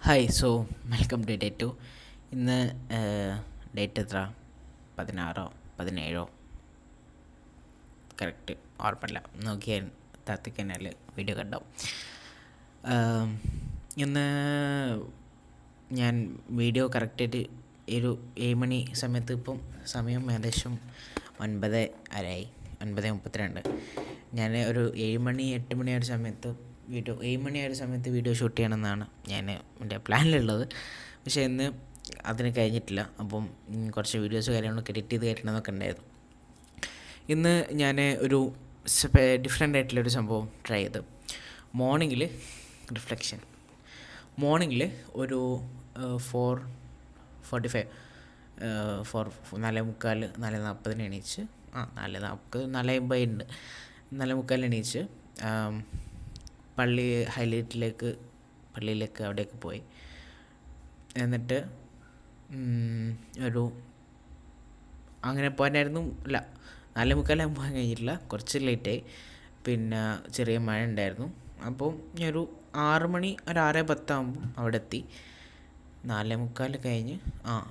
Hi. Welcome to day 2. ഇന്ന് date എത്ര? 16 17 correct ഓർമ്മയില്ല. നോക്കിയാൽ താത്തിക്കനാൽ വീഡിയോ കണ്ടോ. ഇന്ന് ഞാൻ വീഡിയോ കറക്റ്റായിട്ട് ഒരു 7 മണി സമയത്ത്, ഇപ്പം സമയം ഏകദേശം 9:32. ഞാൻ ഒരു 7 മണി 8 മണി ആ ഒരു സമയത്ത് 7 മണി ആ ഒരു സമയത്ത് വീഡിയോ ഷൂട്ട് ചെയ്യണമെന്നാണ് ഞാൻ എൻ്റെ പ്ലാനിലുള്ളത്. പക്ഷേ ഇന്ന് അതിന് കഴിഞ്ഞിട്ടില്ല. അപ്പം കുറച്ച് വീഡിയോസ് കാര്യങ്ങളൊക്കെ എഡിറ്റ് ചെയ്ത് കയറ്റണമെന്നൊക്കെ ഉണ്ടായിരുന്നു. ഇന്ന് ഞാൻ ഒരു ഡിഫറെൻ്റ് ആയിട്ടുള്ളൊരു സംഭവം ട്രൈ ചെയ്ത്. മോർണിംഗിൽ റിഫ്ലക്ഷൻ. മോർണിംഗിൽ ഒരു 4:45 4:45 4:40 എണീച്ച് 4:40 4:50 ഉണ്ട്. 4:45 എണീച്ച് പള്ളിയിലേക്ക് അവിടേക്ക് പോയി. എന്നിട്ട് അങ്ങനെ പോകാനായിരുന്നു. 4:45 പോകാൻ കഴിഞ്ഞിട്ടില്ല, കുറച്ച് ലേറ്റായി. പിന്നെ ചെറിയ മഴ ഉണ്ടായിരുന്നു. അപ്പോൾ ഒരു 6 മണി 6:10 ആകുമ്പോൾ അവിടെ എത്തി. 4:45 കഴിഞ്ഞ്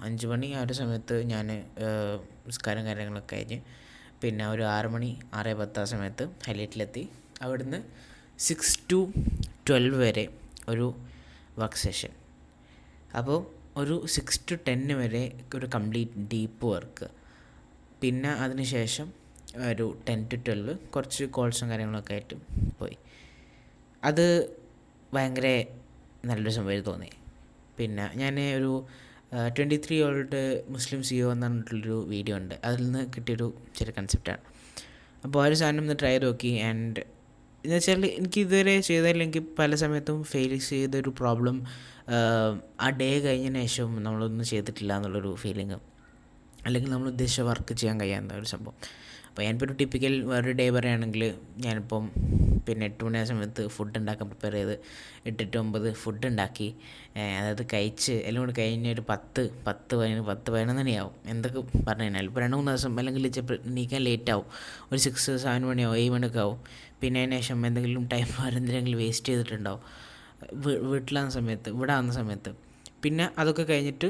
5 മണി ആ ഒരു സമയത്ത് ഞാൻ നിസ്കാരം കാര്യങ്ങളൊക്കെ കഴിഞ്ഞ് പിന്നെ ഒരു 6 മണി 6:10 ആ സമയത്ത് ഹൈലൈറ്റിലെത്തി. അവിടുന്ന് 6 to 12 വരെ ഒരു വർക്ക് സെഷൻ. അപ്പോൾ ഒരു 6 to 10 വരെ ഒരു കംപ്ലീറ്റ് ഡീപ്പ് വർക്ക്. പിന്നെ അതിന് ശേഷം ഒരു 10 to 12 കുറച്ച് കോൾസും കാര്യങ്ങളൊക്കെ ആയിട്ട് പോയി. അത് ഭയങ്കര നല്ലൊരു സംഭവം തോന്നി. പിന്നെ ഞാൻ ഒരു 23-year-old മുസ്ലിം CEO എന്ന് പറഞ്ഞിട്ടുള്ളൊരു വീഡിയോ ഉണ്ട്. അതിൽ നിന്ന് കിട്ടിയൊരു ചെറിയ കൺസെപ്റ്റാണ്. അപ്പോൾ ആ ഒരു സാധനം ഒന്ന് ട്രൈ ചെയ്ത് നോക്കി. ആൻഡ് എന്ന് വെച്ചാൽ എനിക്ക് ഇതുവരെ ചെയ്തതിലെങ്കിൽ പല സമയത്തും ഫെയിൽസ് ചെയ്തൊരു പ്രോബ്ലം ആ ഡേ കഴിഞ്ഞതിന് ശേഷം നമ്മളൊന്നും ചെയ്തിട്ടില്ല എന്നുള്ളൊരു ഫീലിംഗ്, അല്ലെങ്കിൽ നമ്മൾ ഉദ്ദേശിച്ച വർക്ക് ചെയ്യാൻ കഴിയാത്ത ഒരു സംഭവം. അപ്പോൾ ഞാനിപ്പോൾ ഒരു ടിപ്പിക്കൽ വേറൊരു ഡേ പറയുകയാണെങ്കിൽ, ഞാനിപ്പം 8 മണി ആ സമയത്ത് ഫുഡ് ഉണ്ടാക്കാൻ പ്രിപ്പയർ ചെയ്ത് 8 to 9 ഫുഡ് ഉണ്ടാക്കി, അതായത് കഴിച്ച് എല്ലാം കൂടി കഴിഞ്ഞ് ഒരു 10 മണിയാവും. എന്തൊക്കെ പറഞ്ഞു കഴിഞ്ഞാൽ ഇപ്പോൾ 2-3 ദിവസം അല്ലെങ്കിൽ എണീക്കാൻ ലേറ്റ് ആവും. ഒരു 6-7 മണിയാവും, 7 മണിയൊക്കെ ആവും. പിന്നെ അതിന് ശേഷം എന്തെങ്കിലും ടൈം എന്തെങ്കിലും വേസ്റ്റ് ചെയ്തിട്ടുണ്ടാവും ഇവിടെ ആകുന്ന സമയത്ത്. പിന്നെ അതൊക്കെ കഴിഞ്ഞിട്ട്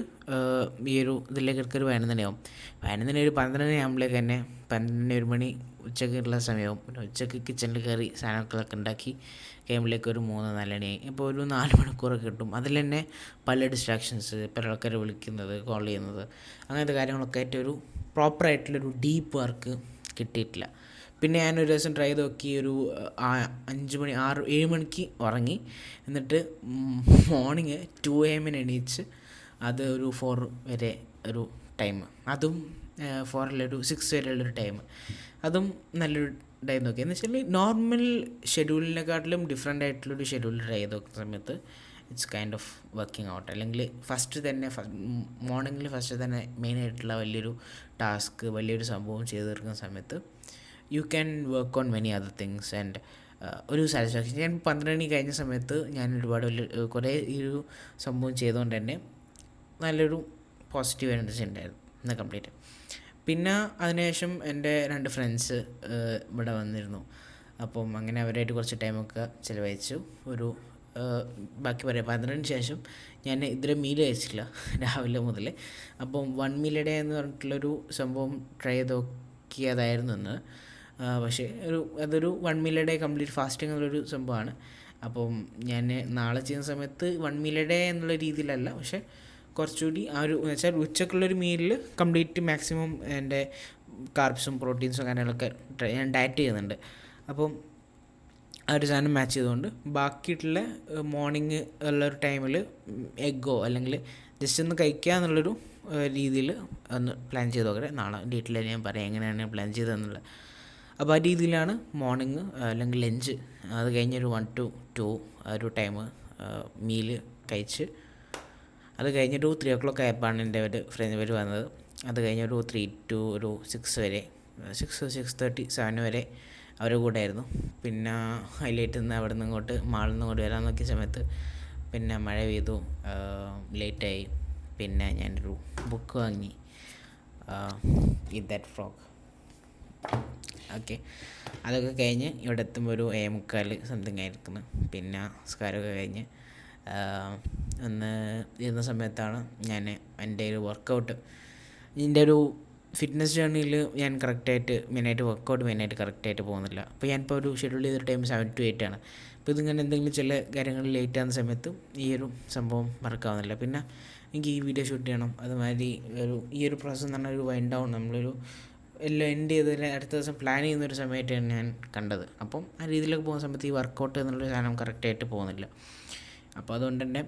ഈ ഒരു ഇതിലേക്ക് എടുക്കുക ഒരു 11 മണിയാവും. 11 ഒരു 12 ആകുമ്പോഴേക്ക് തന്നെ 12 1 മണി ഉച്ചയ്ക്കുള്ള സമയവും. പിന്നെ ഉച്ചയ്ക്ക് കിച്ചണിൽ കയറി സാധനങ്ങളൊക്കെ ഉണ്ടാക്കി കഴിയുമ്പോഴേക്ക് ഒരു 3-4 മണിയായി. ഇപ്പോൾ ഒരു 4 മണിക്കൂറൊക്കെ കിട്ടും. അതിൽ തന്നെ പല ഡിസ്ട്രാക്ഷൻസ്, പല ആൾക്കാർ വിളിക്കുന്നത്, കോൾ ചെയ്യുന്നത്, അങ്ങനത്തെ കാര്യങ്ങളൊക്കെ ആയിട്ട് ഒരു പ്രോപ്പറായിട്ടുള്ളൊരു ഡീപ്പ് വർക്ക് കിട്ടിയിട്ടില്ല. പിന്നെ ഞാനൊരു ദിവസം ട്രൈ ചെയ്ത് നോക്കി. ഒരു 5 മണി 7 മണിക്ക് ഉറങ്ങി. എന്നിട്ട് മോർണിംഗ് 2 AM എണീച്ച് അത് ഒരു 4 വരെ ഒരു ടൈം, അതും 4 അല്ല ഒരു 6 വരെയുള്ളൊരു ടൈം, അതും നല്ലൊരു ടൈം നോക്കി. എന്ന് വെച്ചാൽ നോർമൽ ഷെഡ്യൂളിനെക്കാട്ടിലും ഡിഫറെൻ്റ് ആയിട്ടുള്ളൊരു ഷെഡ്യൂൾ ട്രൈ ചെയ്ത് നോക്കുന്ന സമയത്ത് it's kind of working out. അല്ലെങ്കിൽ മോർണിംഗിൽ ഫസ്റ്റ് തന്നെ മെയിനായിട്ടുള്ള വലിയൊരു ടാസ്ക്, വലിയൊരു സംഭവം ചെയ്ത് തീർക്കുന്ന സമയത്ത് you can work on many other things and ഒരു സാറ്റിസ്ഫാക്ഷൻ. ഞാൻ 12 മണി കഴിഞ്ഞ സമയത്ത് ഞാൻ ഒരുപാട് കുറേ ഈ ഒരു സംഭവം ചെയ്തുകൊണ്ട് തന്നെ നല്ലൊരു പോസിറ്റീവ് എനർജി ഉണ്ടായിരുന്നു ഇന്ന് കംപ്ലീറ്റ്. പിന്നെ അതിനുശേഷം എൻ്റെ 2 ഫ്രണ്ട്സ് ഇവിടെ വന്നിരുന്നു. അപ്പം അങ്ങനെ അവരായിട്ട് കുറച്ച് ടൈമൊക്കെ ചിലവഴിച്ചു. ഒരു ബാക്കി പറയാം. 12 ശേഷം ഞാൻ ഇതുവരെ മീൽ കഴിച്ചിട്ടില്ല രാവിലെ മുതൽ. അപ്പം 1 meal a day എന്ന് പറഞ്ഞിട്ടുള്ളൊരു സംഭവം ട്രൈ ചെയ്ത് നോക്കിയതായിരുന്നു ഇന്ന്. പക്ഷേ അതൊരു 1 meal a day complete fasting എന്നുള്ളൊരു സംഭവമാണ്. അപ്പം ഞാൻ നാളെ ചെയ്യുന്ന സമയത്ത് 1 meal a day എന്നുള്ള രീതിയിലല്ല, പക്ഷേ കുറച്ചുകൂടി ആ ഒരു എന്ന് വെച്ചാൽ ഉച്ചക്കുള്ളൊരു മീലിൽ കംപ്ലീറ്റ് മാക്സിമം എൻ്റെ കാർബ്സും പ്രോട്ടീൻസും കാര്യങ്ങളൊക്കെ ഞാൻ ഡയറ്റ് ചെയ്യുന്നുണ്ട്. അപ്പം ആ ഒരു സാധനം മാച്ച് ചെയ്തുകൊണ്ട് ബാക്കിയിട്ടുള്ള മോർണിംഗ് ഉള്ളൊരു ടൈമിൽ എഗ്ഗോ അല്ലെങ്കിൽ ജസ്റ്റ് ഒന്ന് കഴിക്കുക എന്നുള്ളൊരു രീതിയിൽ ഒന്ന് പ്ലാൻ ചെയ്ത് നോക്കട്ടെ. നാളെ ഡീറ്റെയിൽ ഞാൻ പറയാം എങ്ങനെയാണ് പ്ലാൻ ചെയ്തതെന്നുള്ളത്. അപ്പോൾ ആ രീതിയിലാണ് മോർണിംഗ് അല്ലെങ്കിൽ ലഞ്ച്. അത് കഴിഞ്ഞൊരു 1 to 2 ആ ഒരു ടൈം മീല് കഴിച്ച്, അത് കഴിഞ്ഞൊരു 3 o'clock ആയപ്പോഴാണ് എൻ്റെ ഫ്രണ്ട് വന്നത്. അത് കഴിഞ്ഞൊരു 3 to 6 വരെ 6:30 7 വരെ അവരുടെ കൂടെ ആയിരുന്നു. പിന്നെ ഹൈലൈറ്റിൽ നിന്ന് അവിടെ നിന്ന് മാളിൽ നിന്ന് ഇങ്ങോട്ട് വരാൻ നോക്കിയ സമയത്ത് പിന്നെ മഴ പെയ്തു, ലേറ്റായി. പിന്നെ ഞാനൊരു ബുക്ക് വാങ്ങി, ഈറ്റ് ദാറ്റ് ഫ്രോഗ്. ഓക്കെ, അതൊക്കെ കഴിഞ്ഞ് ഇവിടെ എത്തുമ്പോൾ ഒരു 7:45 സംതിങ് ആയിരിക്കുന്നു. പിന്നെ സ്കാരൊക്കെ കഴിഞ്ഞ് എന്ന് ഇരുന്ന സമയത്താണ് ഞാൻ എൻ്റെ ഒരു വർക്കൗട്ട്, എൻ്റെ ഒരു ഫിറ്റ്നസ് ജേർണിയിൽ ഞാൻ കറക്റ്റായിട്ട് മെയിനായിട്ട് വർക്കൗട്ട് മെയിനായിട്ട് കറക്റ്റായിട്ട് പോകുന്നില്ല. അപ്പോൾ ഞാനിപ്പോൾ ഒരു ഷെഡ്യൂൾ ചെയ്തൊരു ടൈം 7 to 8 ആണ്. അപ്പോൾ ഇതിങ്ങനെ എന്തെങ്കിലും ചില കാര്യങ്ങൾ ലേറ്റ് ആകുന്ന സമയത്ത് ഈ ഒരു സംഭവം വർക്കാവുന്നില്ല. പിന്നെ എനിക്ക് ഈ വീഡിയോ ഷൂട്ട് ചെയ്യണം, അതുമാതിരി ഈ ഒരു പ്രോസസ്സ് എന്ന് പറഞ്ഞാൽ ഒരു വൈൻഡ് ഡൗൺ, നമ്മളൊരു എല്ലാം എൻഡ് ചെയ്തതിന് അടുത്ത ദിവസം പ്ലാൻ ചെയ്യുന്നൊരു സമയമായിട്ടാണ് ഞാൻ കണ്ടത്. അപ്പം ആ രീതിയിലൊക്കെ പോകുന്ന സമയത്ത് ഈ വർക്കൗട്ട് എന്നുള്ളൊരു സാധനം കറക്റ്റായിട്ട് പോകുന്നില്ല. അപ്പോൾ അതുകൊണ്ട് തന്നെ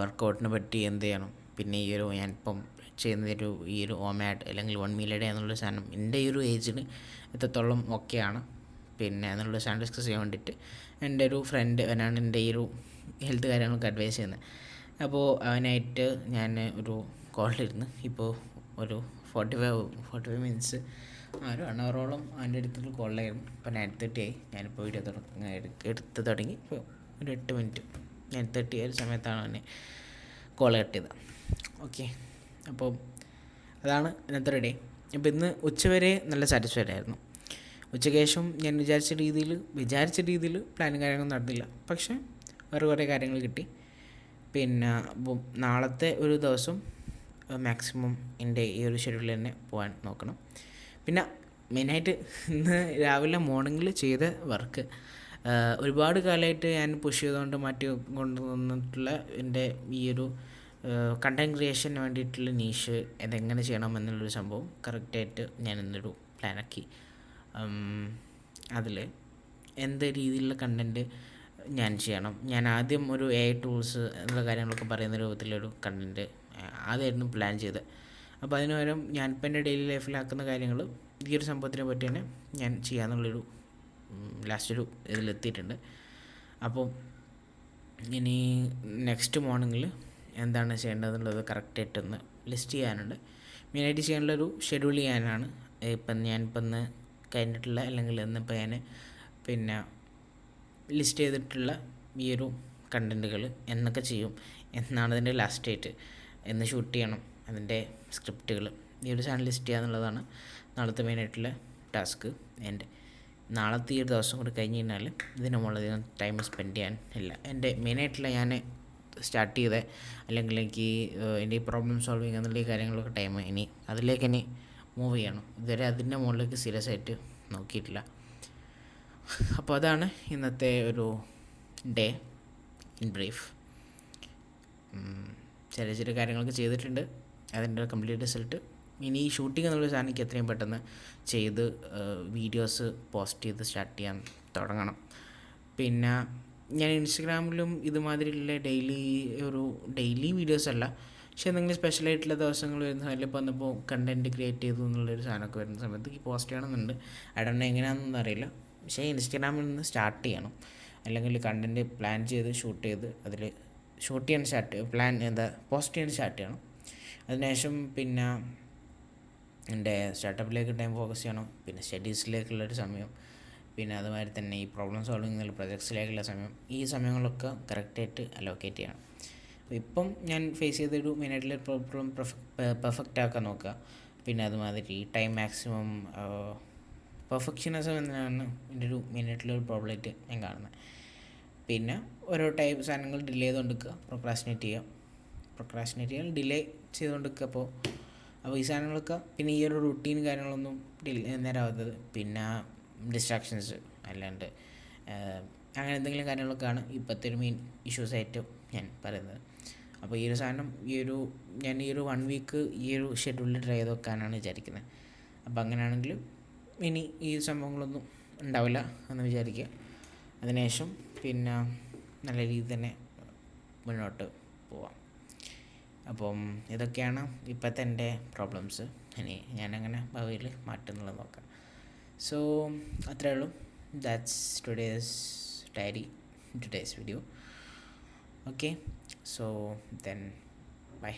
വർക്കൗട്ടിനെ പറ്റി എന്ത് ചെയ്യണം, പിന്നെ ഈ ഒരു ഞാനിപ്പം ചെയ്യുന്നൊരു ഈ ഒരു OMAD അല്ലെങ്കിൽ 1 meal a day എന്നുള്ള സാധനം എൻ്റെ ഈ ഒരു ഏജിന് എത്രത്തോളം ഓക്കെയാണ് പിന്നെ എന്നുള്ള സാധനം ഡിസ്കസ് ചെയ്യാൻ വേണ്ടിയിട്ട് എൻ്റെ ഒരു ഫ്രണ്ട് അവനാണ് എൻ്റെ ഈ ഒരു ഹെൽത്ത് കാര്യങ്ങളൊക്കെ അഡ്വൈസ് ചെയ്യുന്നത്. അപ്പോൾ അവനായിട്ട് ഞാൻ ഒരു കോളിലിരുന്ന് ഇപ്പോൾ ഒരു 45 മിനിറ്റ്സ് ഒരു 1 hour അവൻ്റെ അടുത്തൊരു കോളിലായിരുന്നു. ഇപ്പോൾ 9:30 ആയി. ഞാനിപ്പോൾ വീഡിയോ എടുത്ത് തുടങ്ങി ഇപ്പോൾ ഒരു 8 മിനിറ്റ് 9:30 ഒരു സമയത്താണ് അവനെ കോൾ കട്ട് ചെയ്തത്. ഓക്കെ, അപ്പോൾ അതാണ് ഇന്നത്തെ ഡേ. അപ്പോൾ ഇന്ന് ഉച്ചവരെ നല്ല സാറ്റിസ്ഫൈഡ് ആയിരുന്നു. ഉച്ചയ്ക്ക് ശേഷം ഞാൻ വിചാരിച്ച രീതിയിൽ പ്ലാനും കാര്യങ്ങളൊന്നും നടന്നില്ല, പക്ഷേ വേറെ കുറേ കാര്യങ്ങൾ കിട്ടി. പിന്നെ നാളത്തെ ഒരു ദിവസം മാക്സിമം എൻ്റെ ഈ ഒരു ഷെഡ്യൂളിൽ തന്നെ പോകാൻ നോക്കണം. പിന്നെ മെയിനായിട്ട് ഇന്ന് രാവിലെ മോർണിംഗിൽ ചെയ്ത വർക്ക് ഒരുപാട് കാലമായിട്ട് ഞാൻ പുഷ് ചെയ്തുകൊണ്ട് മാറ്റി കൊണ്ടുവന്നിട്ടുള്ള എൻ്റെ ഈ ഒരു കണ്ടൻറ് ക്രിയേഷന് വേണ്ടിയിട്ടുള്ള നീഷ് അതെങ്ങനെ ചെയ്യണം എന്നുള്ളൊരു സംഭവം കറക്റ്റായിട്ട് ഞാൻ ഇന്നൊരു പ്ലാനാക്കി. അതിൽ എന്ത് രീതിയിലുള്ള കണ്ടൻറ്റ് ഞാൻ ചെയ്യണം, ഞാൻ ആദ്യം ഒരു AI ടൂൾസ് എന്നുള്ള കാര്യങ്ങളൊക്കെ പറയുന്ന രൂപത്തിലൊരു കണ്ടൻറ്റ് ആദ്യമായിരുന്നു പ്ലാൻ ചെയ്തത്. അപ്പോൾ അതിന് പകരം ഞാനിപ്പോൾ എൻ്റെ ഡെയിലി ലൈഫിലാക്കുന്ന കാര്യങ്ങൾ ഈ ഒരു സംഭവത്തിനെ പറ്റി തന്നെ ഞാൻ ചെയ്യാമെന്നുള്ളൊരു ലാസ്റ്റൊരു ഇതിലെത്തിയിട്ടുണ്ട്. അപ്പോൾ ഇനി നെക്സ്റ്റ് മോർണിംഗിൽ എന്താണ് ചെയ്യേണ്ടതെന്നുള്ളത് കറക്റ്റായിട്ടൊന്ന് ലിസ്റ്റ് ചെയ്യാനുണ്ട്. മെയിനായിട്ട് ചെയ്യാനുള്ളൊരു ഷെഡ്യൂൾ ചെയ്യാനാണ്. ഞാനിപ്പോൾ ഇന്ന് കഴിഞ്ഞിട്ടുള്ള അല്ലെങ്കിൽ ഇന്നിപ്പോൾ ഞാൻ പിന്നെ ലിസ്റ്റ് ചെയ്തിട്ടുള്ള ഈ ഒരു കണ്ടൻറ്റുകൾ എന്നൊക്കെ ചെയ്യും, എന്നാണ് അതിൻ്റെ ലാസ്റ്റ് ഡേറ്റ്, എന്ന് ഷൂട്ട് ചെയ്യണം, അതിൻ്റെ സ്ക്രിപ്റ്റുകൾ ഈ ഒരു സാധനം ലിസ്റ്റ് ചെയ്യുക എന്നുള്ളതാണ് നാളത്തെ മെയിനായിട്ടുള്ള ടാസ്ക്. എൻ്റെ നാളത്തെ ഈ ഒരു ദിവസം കൂടി കഴിഞ്ഞ് കഴിഞ്ഞാൽ ഇതിന് മുകളിലധികം ടൈം സ്പെൻഡ് ചെയ്യാൻ ഇല്ല. എൻ്റെ മെയിനായിട്ടുള്ള ഞാൻ സ്റ്റാർട്ട് ചെയ്ത അല്ലെങ്കിൽ എനിക്ക് എൻ്റെ ഈ പ്രോബ്ലം സോൾവിങ് എന്നുള്ള ഈ കാര്യങ്ങളൊക്കെ ടൈം ഇനി അതിലേക്ക് ഇനി മൂവ് ചെയ്യണം. ഇതുവരെ അതിൻ്റെ മുകളിലേക്ക് സീരിയസ് ആയിട്ട് നോക്കിയിട്ടില്ല. അപ്പോൾ അതാണ് ഇന്നത്തെ ഒരു ഡേ ഇൻ ബ്രീഫ്. ചെറിയ കാര്യങ്ങളൊക്കെ ചെയ്തിട്ടുണ്ട്, അതിൻ്റെ കംപ്ലീറ്റ് റിസൾട്ട് ഇനി ഈ ഷൂട്ടിംഗ് എന്നുള്ള സാധനം എനിക്ക് എത്രയും പെട്ടെന്ന് ചെയ്ത് വീഡിയോസ് പോസ്റ്റ് ചെയ്ത് സ്റ്റാർട്ട് ചെയ്യാൻ തുടങ്ങണം. പിന്നെ ഞാൻ ഇൻസ്റ്റഗ്രാമിലും ഇതുമാതിരിയുള്ള ഡെയിലി വീഡിയോസ് അല്ല, പക്ഷേ എന്തെങ്കിലും സ്പെഷ്യലായിട്ടുള്ള ദിവസങ്ങൾ വരുന്ന സമയത്ത് ഇപ്പോൾ വന്നപ്പോൾ കണ്ടൻറ്റ് ക്രിയേറ്റ് ചെയ്തു എന്നുള്ളൊരു സാധനമൊക്കെ വരുന്ന സമയത്ത് ഈ പോസ്റ്റ് ചെയ്യണമെന്നുണ്ട്. അടണ്ട എങ്ങനെയാണെന്നൊന്നും അറിയില്ല, പക്ഷേ ഇൻസ്റ്റഗ്രാമിൽ നിന്ന് സ്റ്റാർട്ട് ചെയ്യണം. അല്ലെങ്കിൽ കണ്ടൻറ്റ് പ്ലാൻ ചെയ്ത് ഷൂട്ട് ചെയ്ത് അതിൽ ഷൂട്ട് ചെയ്യാൻ പോസ്റ്റ് ചെയ്യാൻ സ്റ്റാർട്ട് ചെയ്യണം. അതിനുശേഷം പിന്നെ എൻ്റെ സ്റ്റാർട്ടപ്പിലേക്ക് ടൈം ഫോക്കസ് ചെയ്യണം, പിന്നെ സ്റ്റഡീസിലേക്കുള്ളൊരു സമയം, പിന്നെ അതുമാതിരി തന്നെ ഈ പ്രോബ്ലം സോൾവിങ് എന്നുള്ള പ്രൊജക്ട്സിലേക്കുള്ള സമയം, ഈ സമയങ്ങളൊക്കെ കറക്റ്റായിട്ട് അലോക്കേറ്റ് ചെയ്യണം. അപ്പോൾ ഇപ്പം ഞാൻ ഫേസ് ചെയ്തൊരു മെയിനായിട്ടുള്ള പ്രോബ്ലം പെർഫെക്റ്റ് ആക്കാൻ നോക്കുക. പിന്നെ അതുമാതിരി ടൈം മാക്സിമം പെർഫെക്ഷനിസം എന്നാണ് എൻ്റെ ഒരു മെയിനായിട്ടുള്ളൊരു പ്രോബ്ലമായിട്ട് ഞാൻ കാണുന്നത്. പിന്നെ ഓരോ ടൈപ്പ് സാധനങ്ങൾ ഡിലേ ചെയ്തുകൊണ്ടിരിക്കുക, പ്രൊക്രാസ്റ്റിനേറ്റ് ചെയ്യാൻ ഡിലേ ചെയ്തുകൊണ്ടിരിക്കുക. അപ്പോൾ ഈ സാധനങ്ങളൊക്കെ പിന്നെ ഈ ഒരു റുട്ടീൻ കാര്യങ്ങളൊന്നും നേരാവാത്തത്, പിന്നെ ഡിസ്ട്രാക്ഷൻസ് അല്ലാണ്ട് അങ്ങനെ എന്തെങ്കിലും കാര്യങ്ങളൊക്കെയാണ് ഇപ്പോഴത്തെ ഒരു മെയിൻ ഇഷ്യൂസായിട്ട് ഞാൻ പറയുന്നത്. അപ്പോൾ ഈ ഒരു സാധനം ഞാൻ ഈ ഒരു 1 week ഈ ഒരു ഷെഡ്യൂളിൽ ട്രൈ ചെയ്ത് വെക്കാനാണ് വിചാരിക്കുന്നത്. അപ്പോൾ അങ്ങനെയാണെങ്കിൽ ഇനി ഈ സംഭവങ്ങളൊന്നും ഉണ്ടാവില്ല എന്ന് വിചാരിക്കുക. അതിനുശേഷം പിന്നെ നല്ല രീതിയിൽ തന്നെ മുന്നോട്ട് പോവാം. അപ്പം ഇതൊക്കെയാണ് ഇപ്പോഴത്തെ എൻ്റെ പ്രോബ്ലംസ്. ഇനി ഞാനങ്ങനെ ഭാവിയിൽ മാറ്റുന്നുള്ളത് നോക്കാം. സോ അത്രയേ ഉള്ളൂ. That's today's video. Okay, so then bye.